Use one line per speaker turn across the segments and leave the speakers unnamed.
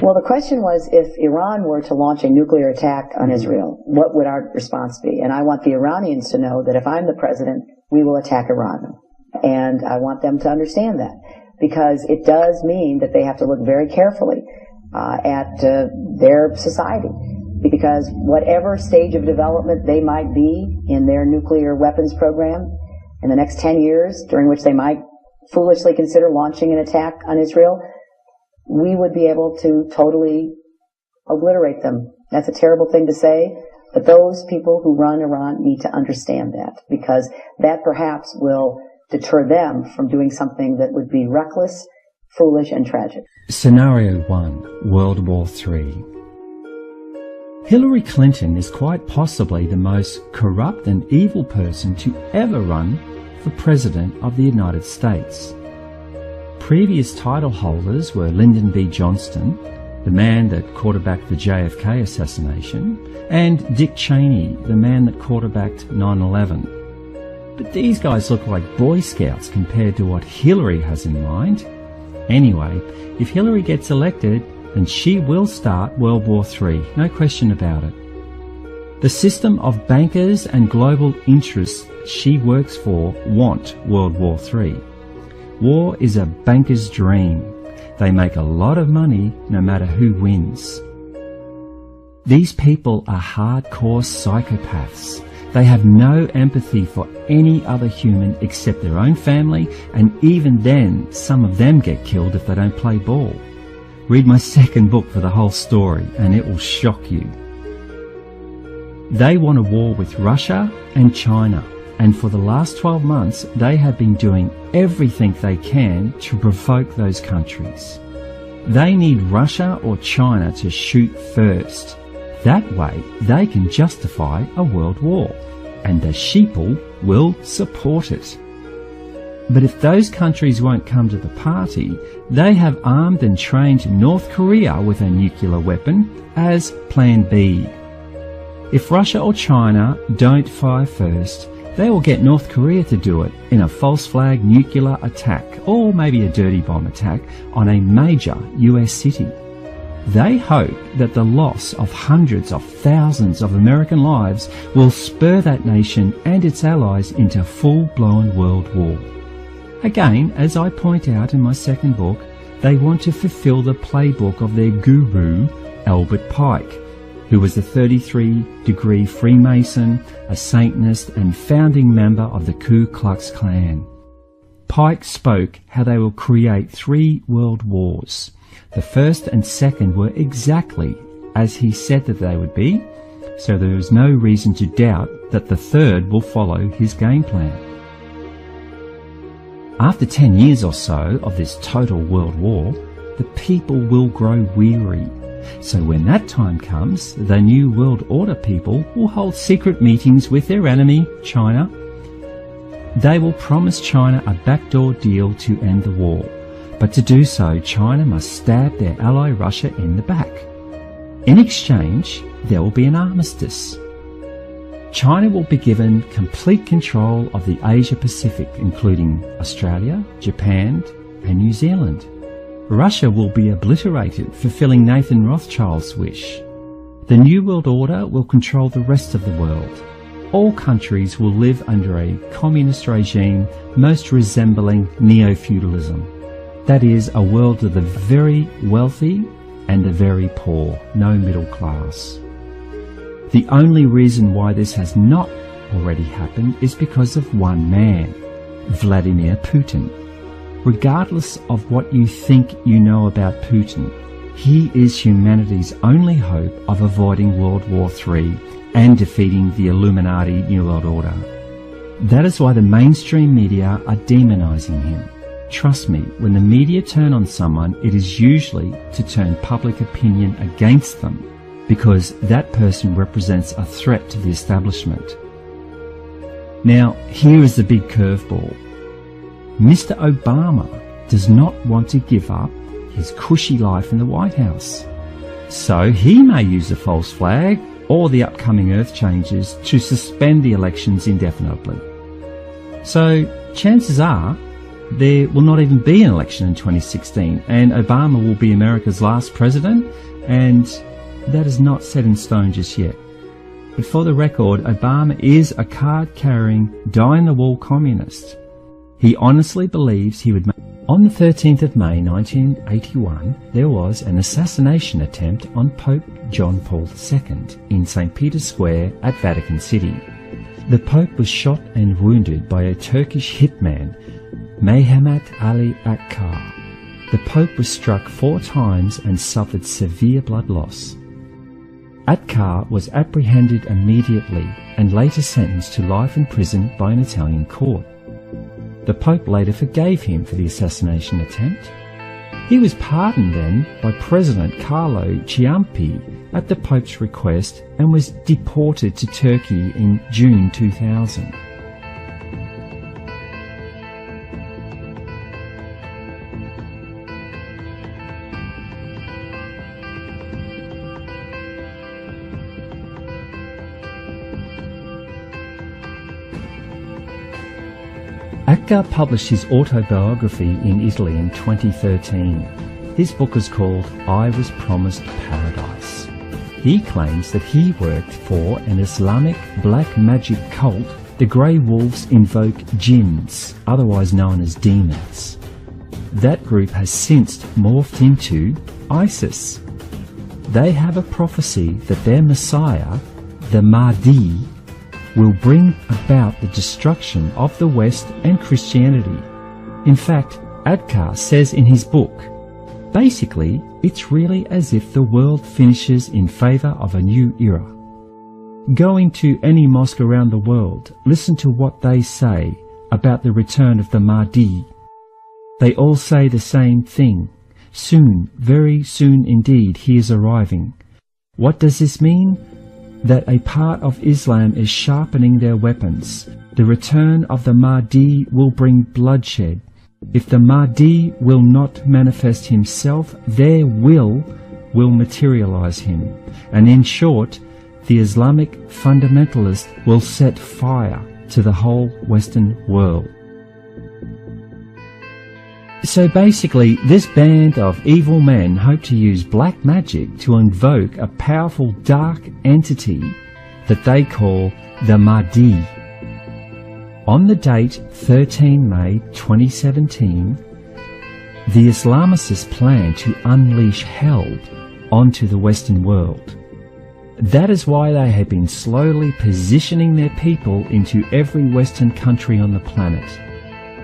Well, the question was, if Iran were to launch a nuclear attack on Israel, what would our response be? And I want the Iranians to know that if I'm the president, we will attack Iran. And I want them to understand that, because it does mean that they have to look very carefully at their society. Because whatever stage of development they might be in their nuclear weapons program in the next 10 years, during which they might foolishly consider launching an attack on Israel, we would be able to totally obliterate them. That's a terrible thing to say, but those people who run Iran need to understand that, because that perhaps will deter them from doing something that would be reckless, foolish, and tragic.
Scenario 1, World War III. Hillary Clinton is quite possibly the most corrupt and evil person to ever run for President of the United States. Previous title holders were Lyndon B. Johnson, the man that quarterbacked the JFK assassination, and Dick Cheney, the man that quarterbacked 9/11. But these guys look like Boy Scouts compared to what Hillary has in mind. Anyway, if Hillary gets elected, then she will start World War III, no question about it. The system of bankers and global interests she works for want World War III. War is a banker's dream. They make a lot of money no matter who wins. These people are hardcore psychopaths. They have no empathy for any other human except their own family, and even then, some of them get killed if they don't play ball. Read my second book for the whole story, and it will shock you. They want a war with Russia and China, and for the last 12 months, they have been doing everything they can to provoke those countries. They need Russia or China to shoot first. That way, they can justify a world war, and the sheeple will support it. But if those countries won't come to the party, they have armed and trained North Korea with a nuclear weapon as Plan B. If Russia or China don't fire first, they will get North Korea to do it in a false flag nuclear attack, or maybe a dirty bomb attack, on a major US city. They hope that the loss of hundreds of thousands of American lives will spur that nation and its allies into full-blown world war. Again, as I point out in my second book, they want to fulfill the playbook of their guru, Albert Pike, who was a 33-degree Freemason, a Satanist, and founding member of the Ku Klux Klan. Pike spoke how they will create 3 world wars. The first and second were exactly as he said that they would be, so there is no reason to doubt that the third will follow his game plan. After 10 years or so of this total world war, the people will grow weary. So when that time comes, the New World Order people will hold secret meetings with their enemy, China. They will promise China a backdoor deal to end the war. But to do so, China must stab their ally Russia in the back. In exchange, there will be an armistice. China will be given complete control of the Asia-Pacific, including Australia, Japan, and New Zealand. Russia will be obliterated, fulfilling Nathan Rothschild's wish. The New World Order will control the rest of the world. All countries will live under a communist regime most resembling neo-feudalism. That is, a world of the very wealthy and the very poor, no middle class. The only reason why this has not already happened is because of one man, Vladimir Putin. Regardless of what you think you know about Putin, he is humanity's only hope of avoiding World War III and defeating the Illuminati New World Order. That is why the mainstream media are demonizing him. Trust me, when the media turn on someone, it is usually to turn public opinion against them, because that person represents a threat to the establishment. Now, here is the big curveball. Mr. Obama does not want to give up his cushy life in the White House. So he may use a false flag or the upcoming earth changes to suspend the elections indefinitely. So chances are there will not even be an election in 2016, and Obama will be America's last president, and that is not set in stone just yet. But for the record, Obama is a card-carrying, die-in-the-wall communist. He honestly believes he would make... On the 13th of May 1981, there was an assassination attempt on Pope John Paul II in St. Peter's Square at Vatican City. The Pope was shot and wounded by a Turkish hitman, Mehmet Ali Akkar. The Pope was struck 4 times and suffered severe blood loss. Akkar was apprehended immediately and later sentenced to life in prison by an Italian court. The Pope later forgave him for the assassination attempt. He was pardoned then by President Carlo Ciampi at the Pope's request and was deported to Turkey in June 2000. Akkar published his autobiography in Italy in 2013. His book is called I Was Promised Paradise. He claims that he worked for an Islamic black magic cult. The Grey Wolves invoke jinns, otherwise known as demons. That group has since morphed into ISIS. They have a prophecy that their Messiah, the Mahdi, will bring about the destruction of the West and Christianity. In fact, Akkar says in his book, basically, it's really as if the world finishes in favour of a new era. Go into any mosque around the world, listen to what they say about the return of the Mahdi. They all say the same thing. Soon, very soon indeed, he is arriving. What does this mean? That a part of Islam is sharpening their weapons. The return of the Mahdi will bring bloodshed. If the Mahdi will not manifest himself, their will materialize him. And in short, the Islamic fundamentalist will set fire to the whole Western world. So basically, this band of evil men hope to use black magic to invoke a powerful dark entity that they call the Mahdi. On the date 13 May 2017, the Islamicists plan to unleash hell onto the Western world. That is why they have been slowly positioning their people into every Western country on the planet.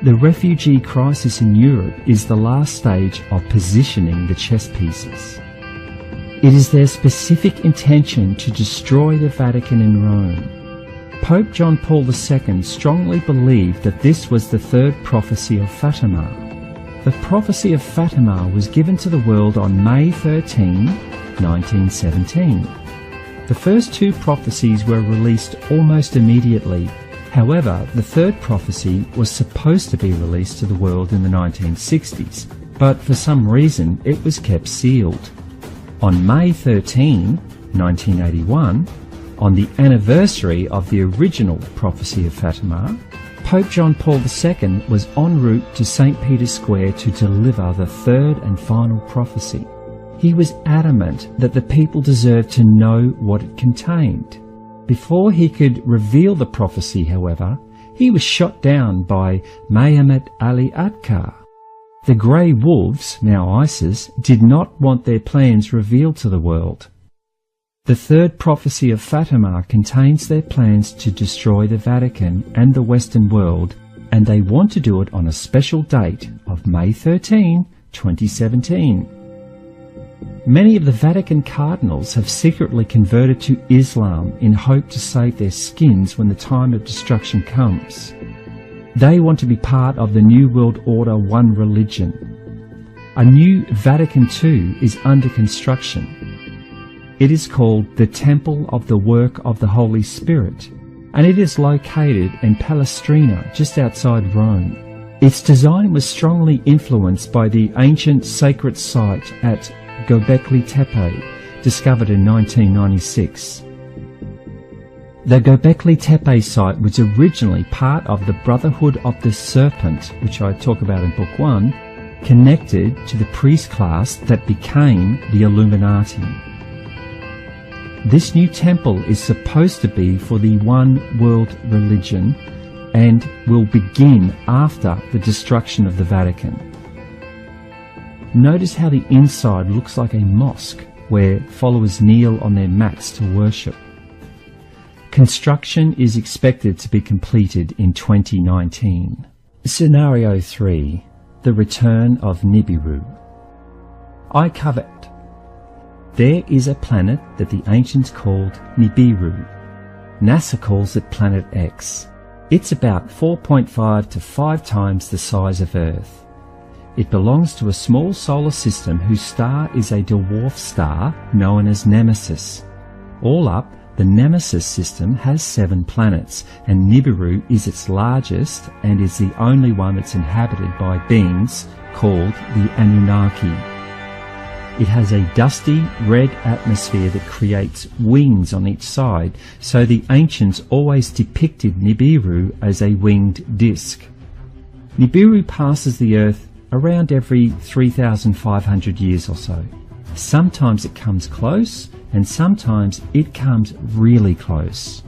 The refugee crisis in Europe is the last stage of positioning the chess pieces. It is their specific intention to destroy the Vatican and Rome. Pope John Paul II strongly believed that this was the third prophecy of Fatima. The prophecy of Fatima was given to the world on May 13, 1917. The first 2 prophecies were released almost immediately. However, the third prophecy was supposed to be released to the world in the 1960s, but for some reason it was kept sealed. On May 13, 1981, on the anniversary of the original prophecy of Fatima, Pope John Paul II was en route to St. Peter's Square to deliver the third and final prophecy. He was adamant that the people deserved to know what it contained. Before he could reveal the prophecy, however, he was shot down by Mehmet Ali Akkar. The Grey Wolves, now ISIS, did not want their plans revealed to the world. The third prophecy of Fatima contains their plans to destroy the Vatican and the Western world, and they want to do it on a special date of May 13, 2017. Many of the Vatican cardinals have secretly converted to Islam in hope to save their skins when the time of destruction comes. They want to be part of the New World Order One religion. A new Vatican II is under construction. It is called the Temple of the Work of the Holy Spirit, and it is located in Palestrina, just outside Rome. Its design was strongly influenced by the ancient sacred site at Göbekli Tepe, discovered in 1996. The Göbekli Tepe site was originally part of the Brotherhood of the Serpent, which I talk about in Book 1, connected to the priest class that became the Illuminati. This new temple is supposed to be for the one world religion and will begin after the destruction of the Vatican. Notice how the inside looks like a mosque where followers kneel on their mats to worship. Construction is expected to be completed in 2019. Scenario 3. The return of Nibiru. I covered. There is a planet that the ancients called Nibiru. NASA calls it Planet X. It's about 4.5 to 5 times the size of Earth. It belongs to a small solar system whose star is a dwarf star known as Nemesis. All up, the Nemesis system has 7 planets, and Nibiru is its largest and is the only one that's inhabited by beings called the Anunnaki. It has a dusty red atmosphere that creates wings on each side, so the ancients always depicted Nibiru as a winged disk. Nibiru passes the Earth around every 3,500 years or so. Sometimes it comes close, and sometimes it comes really close.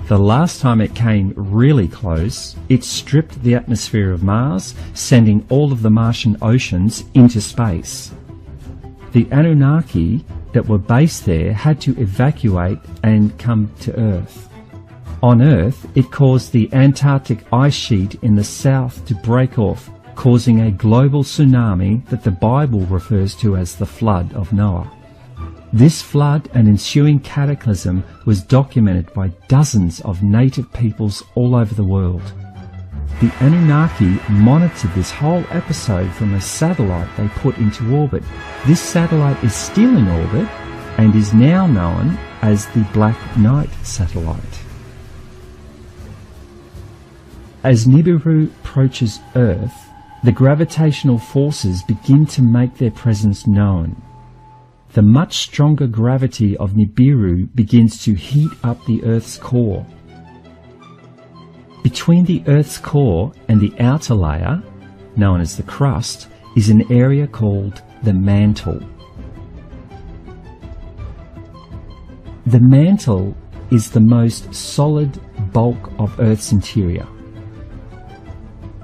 The last time it came really close, it stripped the atmosphere of Mars, sending all of the Martian oceans into space. The Anunnaki that were based there had to evacuate and come to Earth. On Earth, it caused the Antarctic ice sheet in the south to break off, causing a global tsunami that the Bible refers to as the Flood of Noah. This flood and ensuing cataclysm was documented by dozens of native peoples all over the world. The Anunnaki monitored this whole episode from a satellite they put into orbit. This satellite is still in orbit and is now known as the Black Knight satellite. As Nibiru approaches Earth, the gravitational forces begin to make their presence known. The much stronger gravity of Nibiru begins to heat up the Earth's core. Between the Earth's core and the outer layer, known as the crust, is an area called the mantle. The mantle is the most solid bulk of Earth's interior.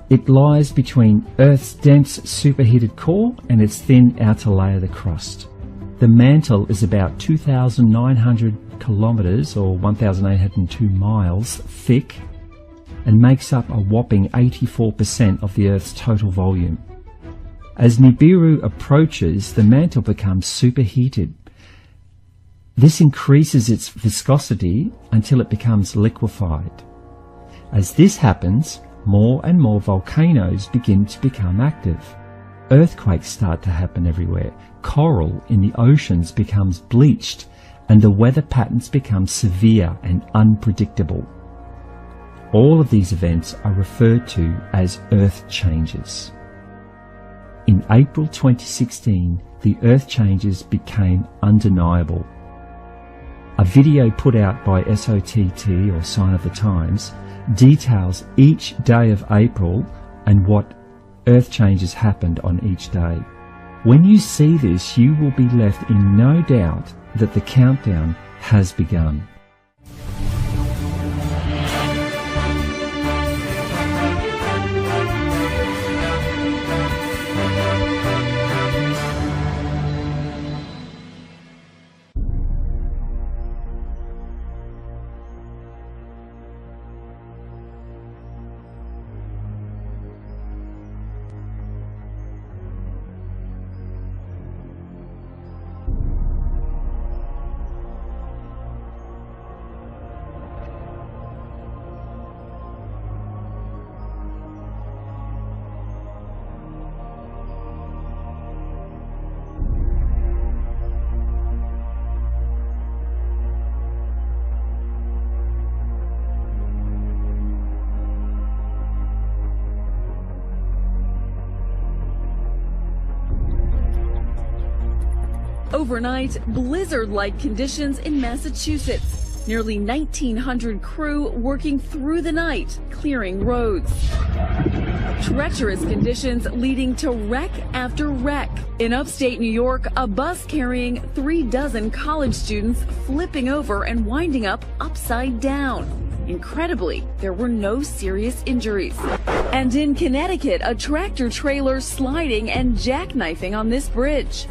It lies between Earth's dense superheated core and its thin outer layer, the crust. The mantle is about 2,900 kilometres or 1,802 miles thick and makes up a whopping 84% of the Earth's total volume. As Nibiru approaches, the mantle becomes superheated. This increases its viscosity until it becomes liquefied. As this happens, more and more volcanoes begin to become active. Earthquakes start to happen everywhere. Coral in the oceans becomes bleached, and the weather patterns become severe and unpredictable. All of these events are referred to as Earth changes. In April 2016, the Earth changes became undeniable. A video put out by SOTT, or Sign of the Times, details each day of April and what Earth changes happened on each day. When you see this, you will be left in no doubt that the countdown has begun.
Overnight, blizzard-like conditions in Massachusetts. Nearly 1,900 crew working through the night, clearing roads. Treacherous conditions leading to wreck after wreck. In upstate New York, a bus carrying 36 college students flipping over and winding up upside down. Incredibly, there were no serious injuries. And in Connecticut, a tractor trailer sliding and jackknifing on this bridge.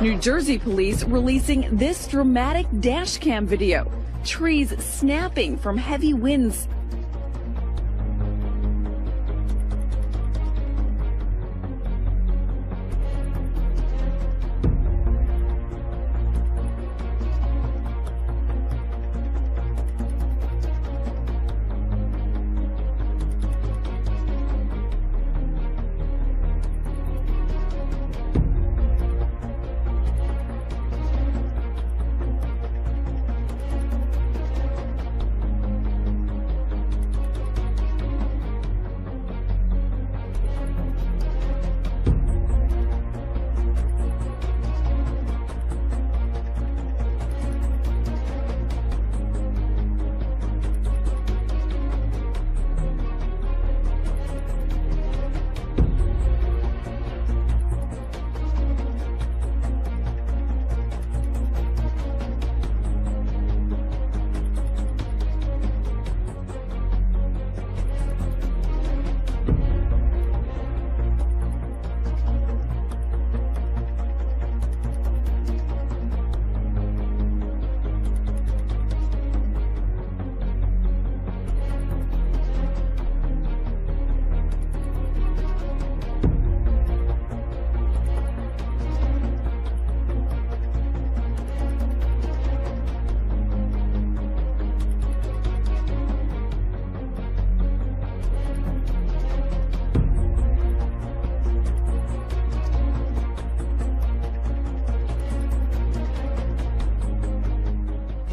New Jersey police releasing this dramatic dash cam video. Trees snapping from heavy winds.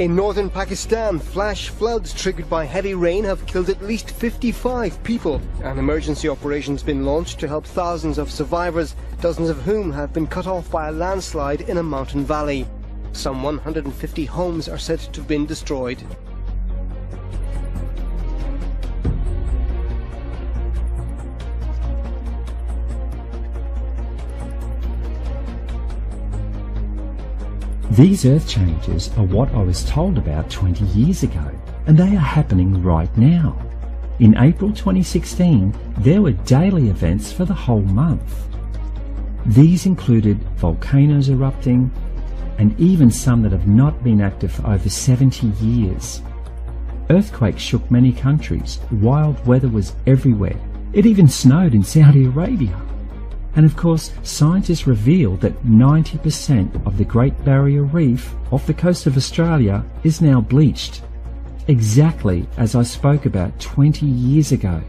In northern Pakistan, flash floods triggered by heavy rain have killed at least 55 people. An emergency operation's been launched to help thousands of survivors, dozens of whom have been cut off by a landslide in a mountain valley. Some 150 homes are said to have been destroyed.
These earth changes are what I was told about 20 years ago, and they are happening right now. In April 2016, there were daily events for the whole month. These included volcanoes erupting, and even some that have not been active for over 70 years. Earthquakes shook many countries, wild weather was everywhere. It even snowed in Saudi Arabia. And of course, scientists revealed that 90% of the Great Barrier Reef off the coast of Australia is now bleached, exactly as I spoke about 20 years ago.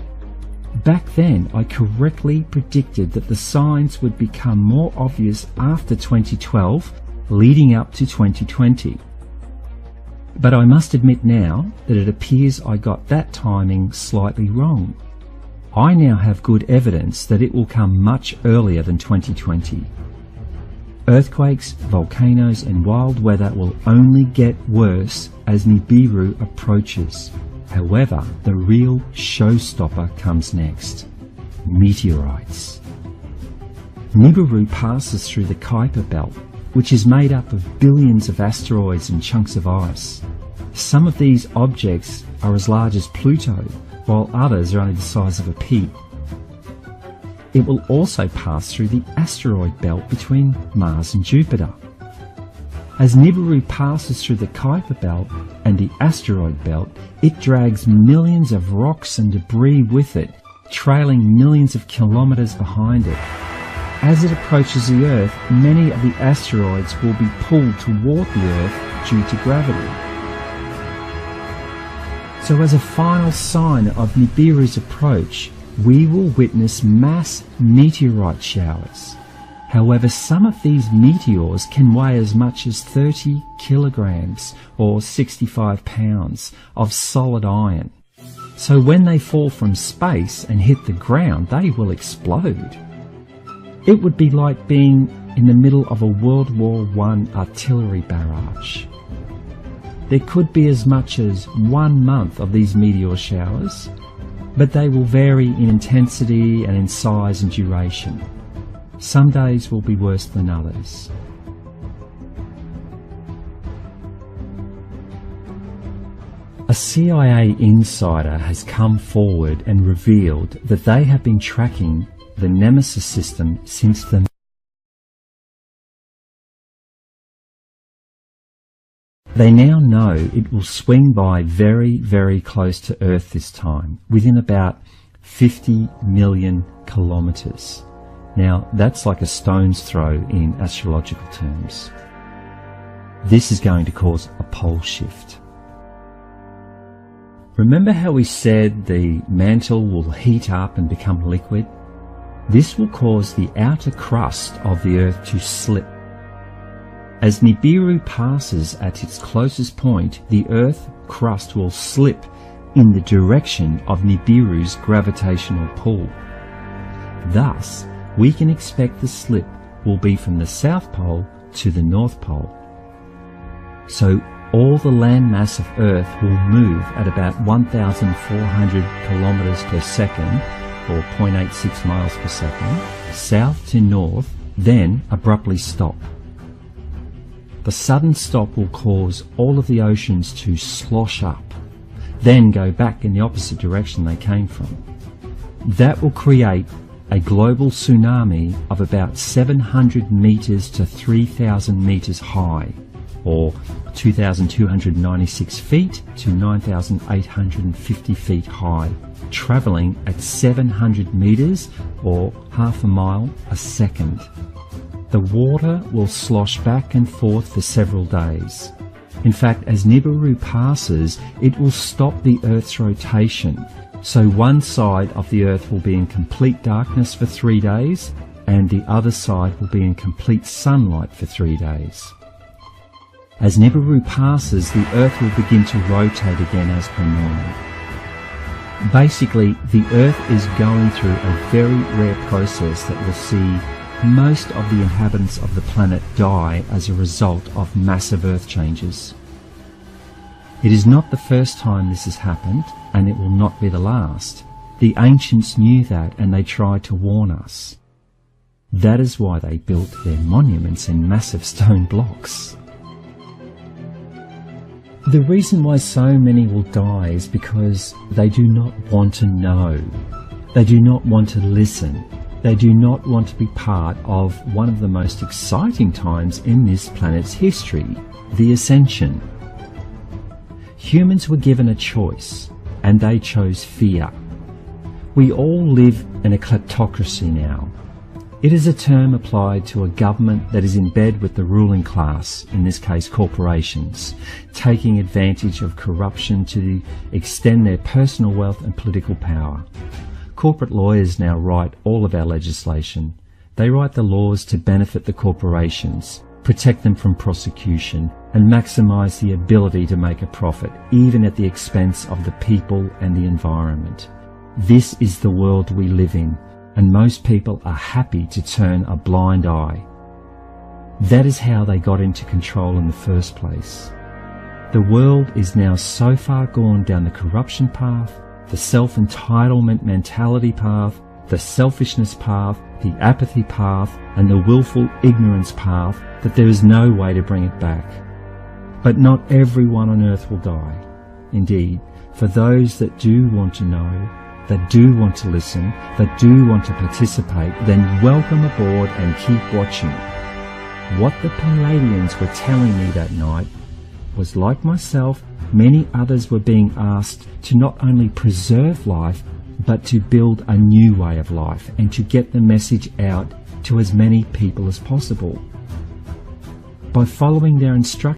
Back then, I correctly predicted that the signs would become more obvious after 2012, leading up to 2020. But I must admit now that it appears I got that timing slightly wrong. I now have good evidence that it will come much earlier than 2020. Earthquakes, volcanoes and wild weather will only get worse as Nibiru approaches. However, the real showstopper comes next. Meteorites. Nibiru passes through the Kuiper Belt, which is made up of billions of asteroids and chunks of ice. Some of these objects are as large as Pluto, while others are only the size of a pea. It will also pass through the asteroid belt between Mars and Jupiter. As Nibiru passes through the Kuiper Belt and the asteroid belt, it drags millions of rocks and debris with it, trailing millions of kilometers behind it. As it approaches the Earth, many of the asteroids will be pulled toward the Earth due to gravity. So as a final sign of Nibiru's approach, we will witness mass meteorite showers. However, some of these meteors can weigh as much as 30 kilograms or 65 pounds of solid iron. So when they fall from space and hit the ground, they will explode. It would be like being in the middle of a World War I artillery barrage. there could be as much as 1 month of these meteor showers, but they will vary in intensity and in size and duration. Some days will be worse than others. A CIA insider has come forward and revealed that they have been tracking the Nemesis system since the They now know it will swing by very, very close to Earth this time, within about 50 million kilometres. Now, that's like a stone's throw in astrological terms. This is going to cause a pole shift. Remember how we said the mantle will heat up and become liquid? This will cause the outer crust of the Earth to slip. As Nibiru passes at its closest point, the Earth crust will slip in the direction of Nibiru's gravitational pull. Thus, we can expect the slip will be from the South Pole to the North Pole. So all the landmass of Earth will move at about 1,400 kilometres per second, or 0.86 miles per second, south to north, then abruptly stop. The sudden stop will cause all of the oceans to slosh up, then go back in the opposite direction they came from. That will create a global tsunami of about 700 metres to 3,000 metres high, or 2,296 feet to 9,850 feet high, travelling at 700 metres or half a mile a second. The water will slosh back and forth for several days. In fact, as Nibiru passes, it will stop the Earth's rotation. So one side of the Earth will be in complete darkness for 3 days, and the other side will be in complete sunlight for 3 days. As Nibiru passes, the Earth will begin to rotate again as per normal. Basically, the Earth is going through a very rare process that will see most of the inhabitants of the planet die as a result of massive Earth changes. It is not the first time this has happened, and it will not be the last. The ancients knew that, and they tried to warn us. That is why they built their monuments in massive stone blocks. The reason why so many will die is because they do not want to know. They do not want to listen. They do not want to be part of one of the most exciting times in this planet's history, the Ascension. Humans were given a choice, and they chose fear. We all live in a kleptocracy now. It is a term applied to a government that is in bed with the ruling class, in this case corporations, taking advantage of corruption to extend their personal wealth and political power. Corporate lawyers now write all of our legislation. They write the laws to benefit the corporations, protect them from prosecution, and maximise the ability to make a profit, even at the expense of the people and the environment. This is the world we live in, and most people are happy to turn a blind eye. That is how they got into control in the first place. The world is now so far gone down the corruption path, the self-entitlement mentality path, the selfishness path, the apathy path, and the willful ignorance path that there is no way to bring it back. But not everyone on earth will die. Indeed, for those that do want to know, that do want to listen, that do want to participate, then welcome aboard and keep watching. What the Palladians were telling me that night was, like myself, many others were being asked to not only preserve life, but to build a new way of life and to get the message out to as many people as possible. By following their instructions,